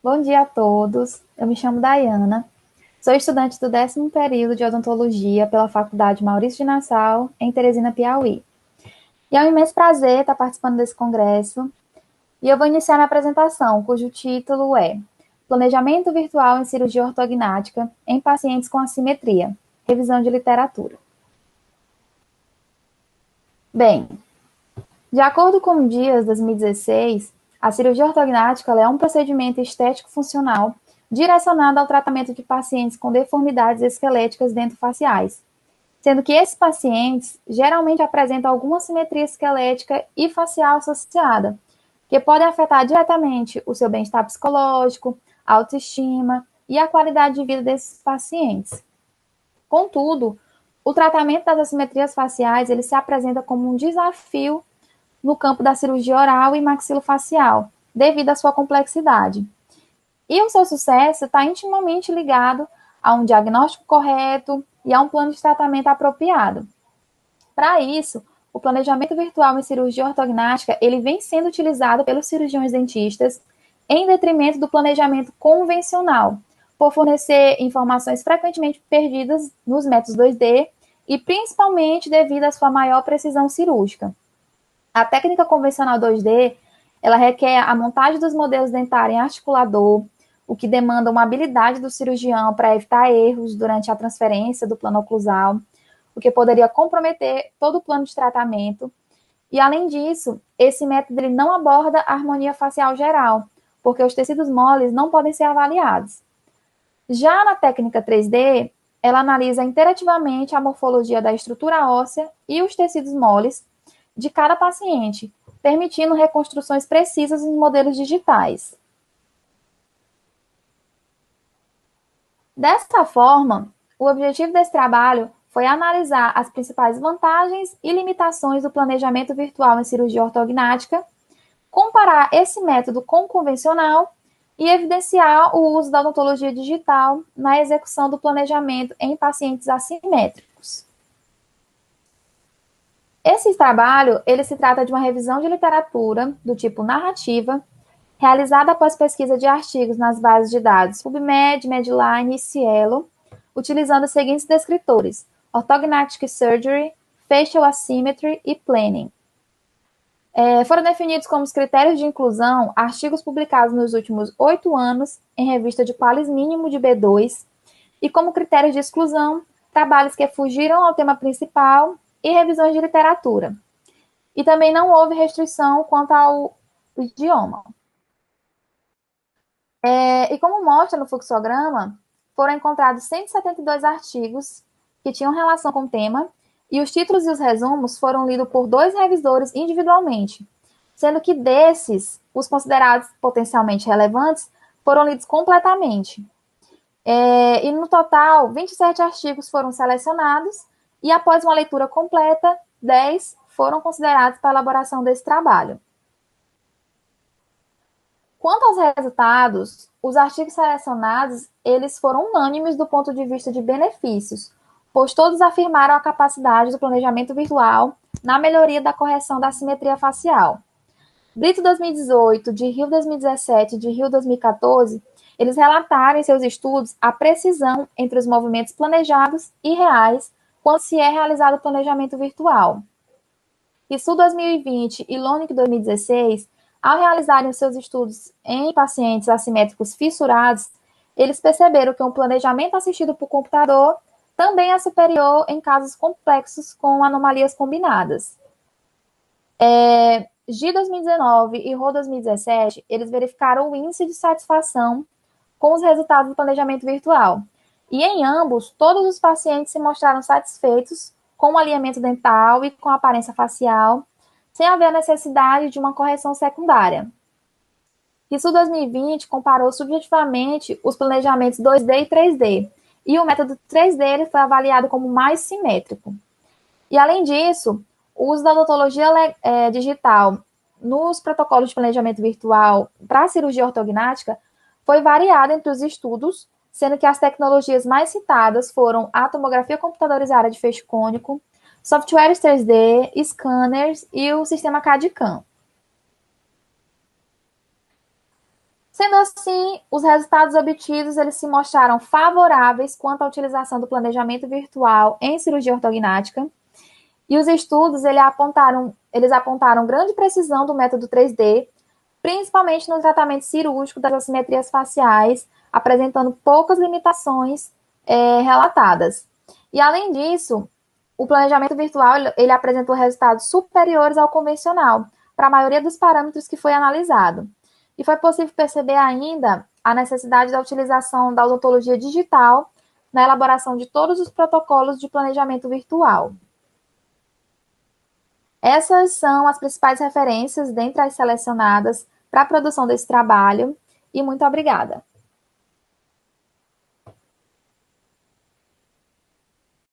Bom dia a todos. Eu me chamo Dayana. Sou estudante do 10º período de odontologia pela Faculdade Maurício de Nassau, em Teresina, Piauí. E é um imenso prazer estar participando desse congresso. E eu vou iniciar minha apresentação, cujo título é Planejamento Virtual em Cirurgia Ortognática em Pacientes com Assimetria. Revisão de literatura. Bem, de acordo com o Dias 2016, a cirurgia ortognática é um procedimento estético-funcional direcionado ao tratamento de pacientes com deformidades esqueléticas dentofaciais, sendo que esses pacientes geralmente apresentam alguma simetria esquelética e facial associada, que podem afetar diretamente o seu bem-estar psicológico, a autoestima e a qualidade de vida desses pacientes. Contudo, o tratamento das assimetrias faciais ele se apresenta como um desafio no campo da cirurgia oral e maxilofacial, devido à sua complexidade. E o seu sucesso está intimamente ligado a um diagnóstico correto e a um plano de tratamento apropriado. Para isso, o planejamento virtual em cirurgia ortognática ele vem sendo utilizado pelos cirurgiões dentistas em detrimento do planejamento convencional, por fornecer informações frequentemente perdidas nos métodos 2D e principalmente devido à sua maior precisão cirúrgica. A técnica convencional 2D, ela requer a montagem dos modelos dentários em articulador, o que demanda uma habilidade do cirurgião para evitar erros durante a transferência do plano oclusal, o que poderia comprometer todo o plano de tratamento. E, além disso, esse método ele não aborda a harmonia facial geral, porque os tecidos moles não podem ser avaliados. Já na técnica 3D, ela analisa interativamente a morfologia da estrutura óssea e os tecidos moles de cada paciente, permitindo reconstruções precisas em modelos digitais. Dessa forma, o objetivo desse trabalho foi analisar as principais vantagens e limitações do planejamento virtual em cirurgia ortognática, comparar esse método com o convencional e evidenciar o uso da odontologia digital na execução do planejamento em pacientes assimétricos. Esse trabalho, ele se trata de uma revisão de literatura do tipo narrativa, realizada após pesquisa de artigos nas bases de dados PubMed, Medline e Cielo, utilizando os seguintes descritores: Orthognathic Surgery, Facial Asymmetry e Planning. Foram definidos como os critérios de inclusão artigos publicados nos últimos 8 anos em revista de qualis mínimo de B2 e como critérios de exclusão, trabalhos que fugiram ao tema principal e revisões de literatura. E também não houve restrição quanto ao idioma. E como mostra no fluxograma, foram encontrados 172 artigos que tinham relação com o tema, e os títulos e os resumos foram lidos por 2 revisores individualmente, sendo que desses, os considerados potencialmente relevantes foram lidos completamente. E no total, 27 artigos foram selecionados, e após uma leitura completa, 10 foram considerados para a elaboração desse trabalho. Quanto aos resultados, os artigos selecionados, eles foram unânimes do ponto de vista de benefícios, pois todos afirmaram a capacidade do planejamento virtual na melhoria da correção da assimetria facial. Brito 2018, de Rio 2017 e de Rio 2014, eles relataram em seus estudos a precisão entre os movimentos planejados e reais quando se é realizado o planejamento virtual. Rissu 2020 e Lonick 2016, ao realizarem os seus estudos em pacientes assimétricos fissurados, eles perceberam que um planejamento assistido por computador também é superior em casos complexos com anomalias combinadas. G 2019 e Rho 2017, eles verificaram o índice de satisfação com os resultados do planejamento virtual. E em ambos, todos os pacientes se mostraram satisfeitos com o alinhamento dental e com a aparência facial, sem haver a necessidade de uma correção secundária. Rissu 2020 comparou subjetivamente os planejamentos 2D e 3D, e o método 3D foi avaliado como mais simétrico. E, além disso, o uso da odontologia digital nos protocolos de planejamento virtual para a cirurgia ortognática foi variado entre os estudos, sendo que as tecnologias mais citadas foram a tomografia computadorizada de feixe cônico, softwares 3D, scanners e o sistema CAD-CAM. Sendo assim, os resultados obtidos eles se mostraram favoráveis quanto à utilização do planejamento virtual em cirurgia ortognática, e os estudos eles apontaram grande precisão do método 3D, principalmente no tratamento cirúrgico das assimetrias faciais, apresentando poucas limitações relatadas. E além disso, o planejamento virtual ele apresentou resultados superiores ao convencional para a maioria dos parâmetros que foi analisado. E foi possível perceber ainda a necessidade da utilização da odontologia digital na elaboração de todos os protocolos de planejamento virtual. Essas são as principais referências dentre as selecionadas para a produção desse trabalho, e muito obrigada.